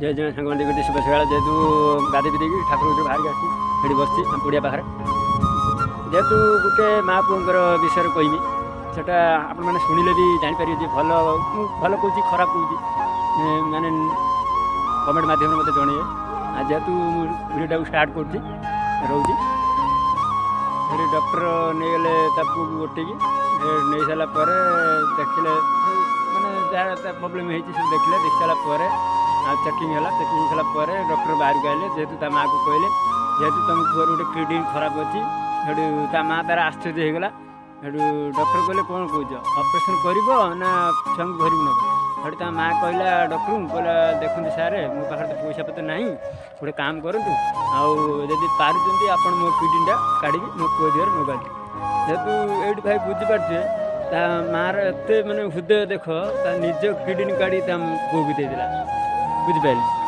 जय जन सांग मैंने शुभ सकाल जेहेतु गाधी पीधि ठाकुर बाहर आसी बस पुड़िया पाखे जेहेतु गोटे माँ पुओर विषय कहमी सेटा आपण मैंने शुणिले भी जापर भल भल कौच खराब कौच माने कमेंट मध्यम मत जनइए जेहेतु भिडियो स्टार्ट कर रोचे डॉक्टर नहीं गले पुओ गोटेकी नहीं सारापर देखिले माने जहाँ प्रोब्लेम होती देखिले देख सारापर चेकिंग है चेकिंग सारापर डॉक्टर बाहर को आए जेहेतु माँ को कहले जेहेतु तुम पुअर गोटे किडनी खराब अच्छी से माँ तार आश्चर्य होगला डॉक्टर कहले कौन कौच ऑपरेशन कर ना छुआ को घर नब से माँ कहला डॉक्टर कहला देखते सारे मो पाखे तो पैसा पत्र ना गोटे काम करूँ आदि पार्टी आप मो किडनीटा काढ़ी मो पुओ देहर नगाली जेहेतु ये भाई बुझीपारे मार एत मानने हृदय देख निज किडनी काढ़ी पुओ को देदेला बुझिपारे।